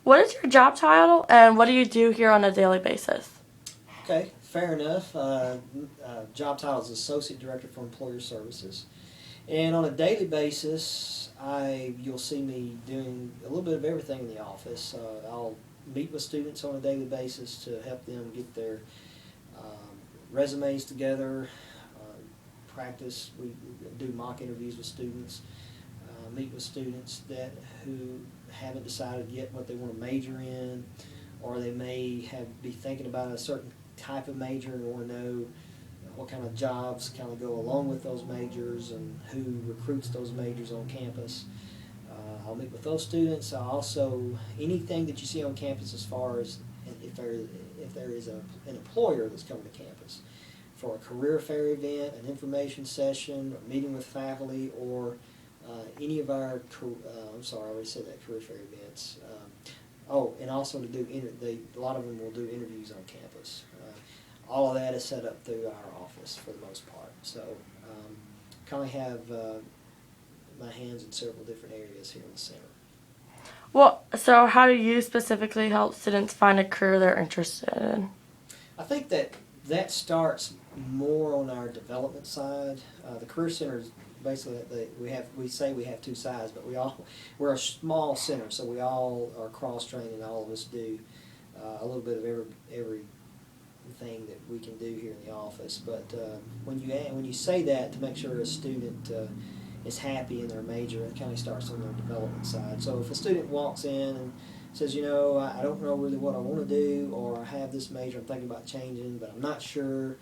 What is your job title, and what do you do here on a daily basis? Okay, fair enough. Job title is Associate Director for Employer Services. And on a daily basis, you'll see me doing a little bit of everything in the office. I'll meet with students on a daily basis to help them get their resumes together, practice. We do mock interviews with students, meet with students who haven't decided yet what they want to major in, or they may be thinking about a certain type of major and want to know what kind of jobs kind of go along with those majors and who recruits those majors on campus. I'll meet with those students. I'll also, anything that you see on campus as far as if there is an employer that's coming to campus for a career fair event, an information session, a meeting with faculty, or any of our, I'm sorry, I already said that, career fair events. And also to do, a lot of them will do interviews on campus. All of that is set up through our office for the most part. So kind of have my hands in several different areas here in the center. Well, so how do you specifically help students find a career they're interested in? I think that starts more on our development side. The Career Center is basically we say we have two sides, but we're a small center, so we all are cross-trained, and all of us do a little bit of every thing that we can do here in the office. But when you say that, to make sure a student is happy in their major, it kind of starts on their development side. So if a student walks in and says, I don't know really what I want to do, or I have this major I'm thinking about changing, but I'm not sure,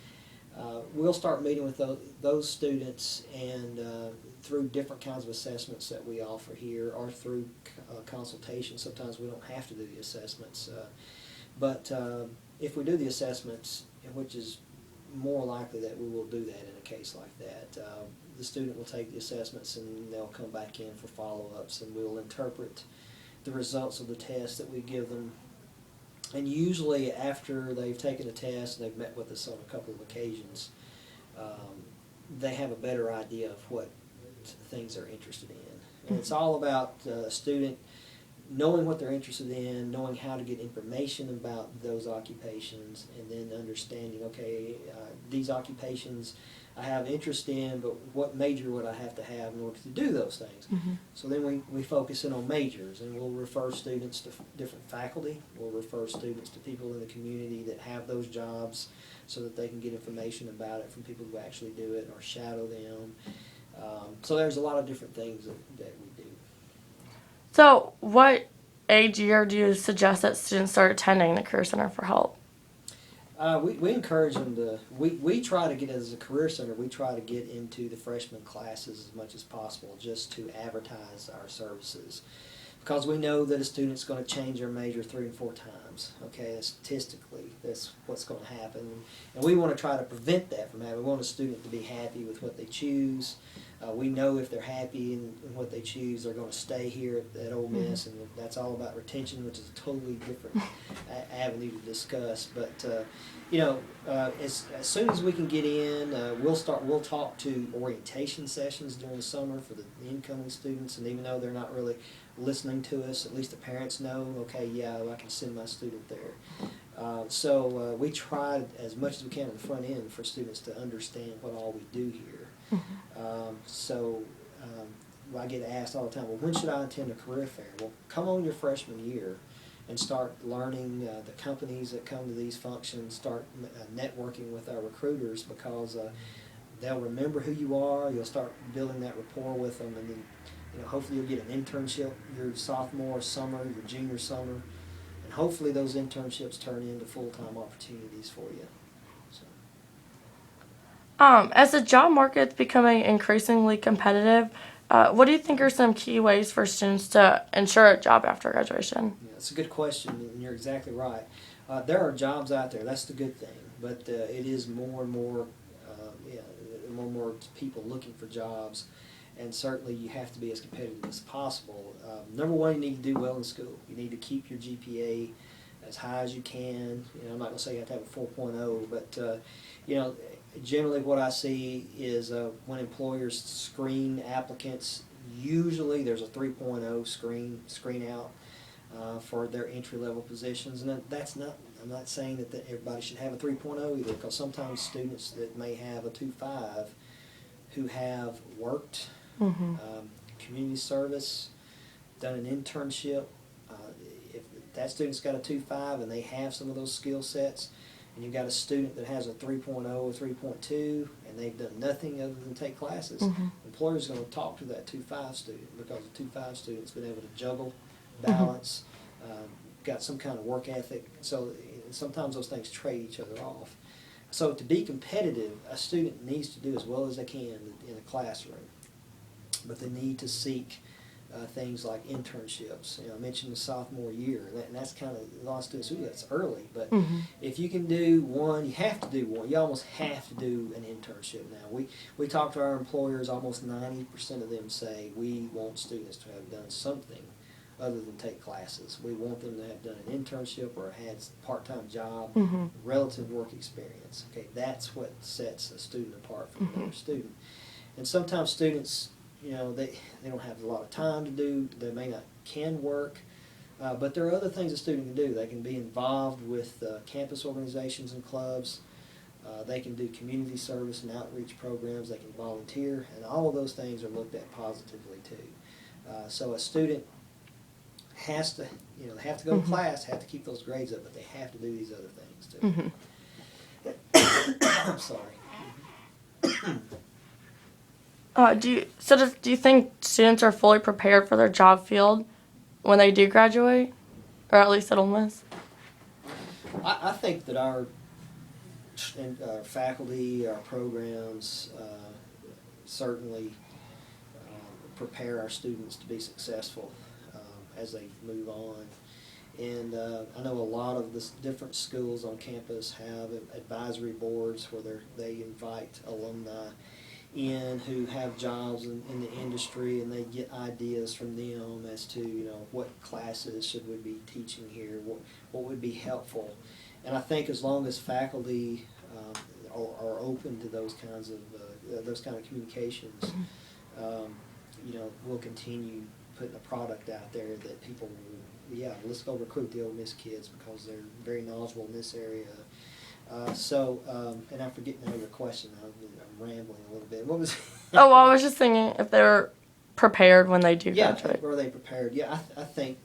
we'll start meeting with those students, and through different kinds of assessments that we offer here, or through consultation. Sometimes we don't have to do the assessments, but if we do the assessments, which is more likely that we will do that in a case like that, the student will take the assessments and they'll come back in for follow-ups, and we'll interpret the results of the test that we give them. And usually after they've taken a test and they've met with us on a couple of occasions, they have a better idea of what things they're interested in. And it's all about a student knowing what they're interested in, knowing how to get information about those occupations, and then understanding, okay, these occupations I have interest in, but what major would I have to have in order to do those things? Mm-hmm. So then we focus in on majors, and we'll refer students to different faculty. We'll refer students to people in the community that have those jobs so that they can get information about it from people who actually do it or shadow them. So there's a lot of different things that we do. So what age year do you suggest that students start attending the Career Center for help? We encourage them to, we try to get, as a career center, we try to get into the freshman classes as much as possible just to advertise our services. Because we know that a student's going to change their major 3 and 4 times. Okay, statistically, that's what's going to happen. And we want to try to prevent that from happening. We want a student to be happy with what they choose. We know if they're happy in what they choose, they're going to stay here at Ole Miss, and that's all about retention, which is a totally different avenue to discuss. But as soon as we can get in, we'll talk to orientation sessions during the summer for the incoming students, and even though they're not really listening to us, at least the parents know, okay, yeah, I can send my student there. So we try as much as we can on the front end for students to understand what all we do here. I get asked all the time, well, when should I attend a career fair? Well, come on your freshman year and start learning the companies that come to these functions, start networking with our recruiters, because they'll remember who you are. You'll start building that rapport with them, and then hopefully you'll get an internship your sophomore summer, your junior summer, and hopefully those internships turn into full-time opportunities for you. As the job market is becoming increasingly competitive, what do you think are some key ways for students to ensure a job after graduation? Yeah, that's a good question, and you're exactly right. There are jobs out there. That's the good thing, but it is more and more people looking for jobs, and certainly you have to be as competitive as possible. Number one, you need to do well in school. You need to keep your GPA as high as you can. I'm not going to say you have to have a 4.0, but generally what I see is when employers screen applicants, usually there's a 3.0 screen out. for their entry-level positions. And that's not, I'm not saying that everybody should have a 3.0 either, because sometimes students that may have a 2.5 who have worked community service, done an internship, if that student's got a 2.5 and they have some of those skill sets, and you've got a student that has a 3.0 or 3.2 and they've done nothing other than take classes, employers are going to talk to that 2.5 student, because the 2.5 student's been able to juggle, balance, got some kind of work ethic. So sometimes those things trade each other off. So to be competitive, a student needs to do as well as they can in a classroom, but they need to seek things like internships. You know, I mentioned the sophomore year, and that's kind of, a lot of students do that's early, but if you can do one, you have to do one. You almost have to do an internship now. We talk to our employers, almost 90% of them say we want students to have done something other than take classes. We want them to have done an internship or had a part-time job, relative work experience. Okay, that's what sets a student apart from another student. And sometimes students, you know, they don't have a lot of time to do, they may not can work, but there are other things a student can do. They can be involved with campus organizations and clubs. They can do community service and outreach programs. They can volunteer, and all of those things are looked at positively too. So a student has to, you know, they have to go to class, have to keep those grades up, but they have to do these other things too. I'm sorry. Do you think students are fully prepared for their job field when they do graduate, or at least at Ole Miss? I think that our faculty, our programs certainly prepare our students to be successful as they move on. And I know a lot of the different schools on campus have advisory boards where they invite alumni in who have jobs in the industry, and they get ideas from them as to, you know, what classes should we be teaching here, what would be helpful. And I think as long as faculty are open to those kinds of communications, you know, we'll continue putting a product out there that people will, yeah, let's go recruit the Ole Miss kids because they're very knowledgeable in this area. And I'm forgetting another question. I'm rambling a little bit. What was? Oh, well, I was just thinking if they're prepared when they do graduate. Yeah, are they prepared? Yeah, I think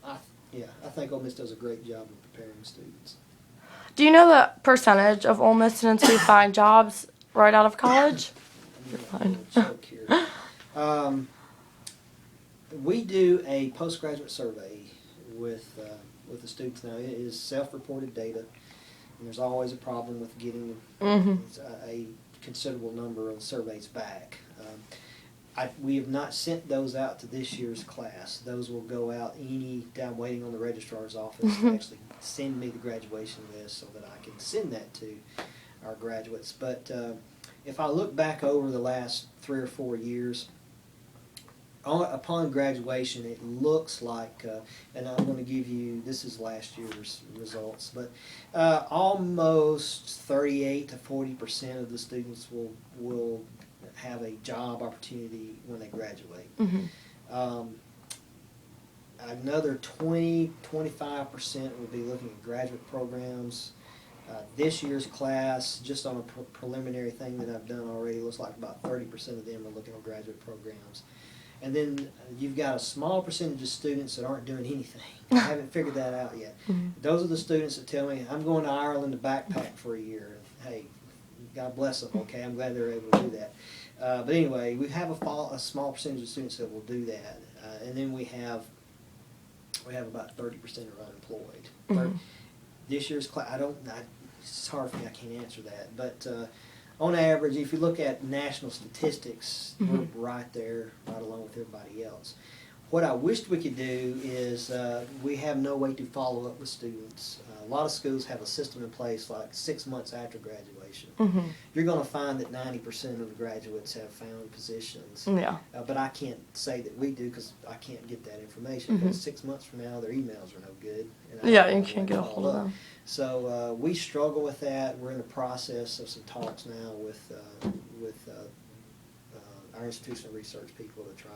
Ole Miss does a great job of preparing students. Do you know the percentage of Ole Miss students who find jobs right out of college? I'm choke here. We do a postgraduate survey with the students now. It is self-reported data, and there's always a problem with getting a considerable number of surveys back. We have not sent those out to this year's class. Those will go out I'm waiting on the registrar's office to actually send me the graduation list so that I can send that to our graduates. But if I look back over the last 3 or 4 years, upon graduation, it looks like, and I'm going to give you, this is last year's results, but almost 38 to 40% of the students will have a job opportunity when they graduate. Another 20-25% will be looking at graduate programs. This year's class, just on a preliminary thing that I've done already, looks like about 30% of them are looking at graduate programs. And then you've got a small percentage of students that aren't doing anything. I haven't figured that out yet. Those are the students that tell me, I'm going to Ireland to backpack for a year. Hey, God bless them, okay? I'm glad they're able to do that. But anyway, we have a small percentage of students that will do that. And then we have about 30% are unemployed. This year's class, it's hard for me, I can't answer that. But on average, if you look at national statistics, we're right there, right along with everybody else. What I wished we could do is we have no way to follow up with students. A lot of schools have a system in place like 6 months after graduation. You're going to find that 90% of the graduates have found positions. But I can't say that we do because I can't get that information. Because 6 months from now, their emails are no good. And You can't get a hold of them. So we struggle with that. We're in the process of some talks now with our institutional research people to try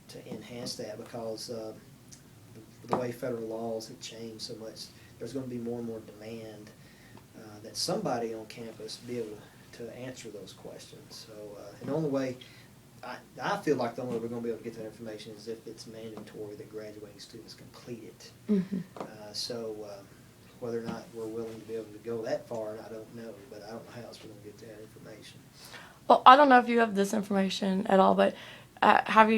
to enhance that, because the the way federal laws have changed so much, there's going to be more and more demand that somebody on campus be able to answer those questions. So, and the only way, I feel like the only way we're going to be able to get that information is if it's mandatory that graduating students complete it. So whether or not we're willing to be able to go that far, I don't know, but I don't know how else we're going to get that information. Well, I don't know if you have this information at all, but have you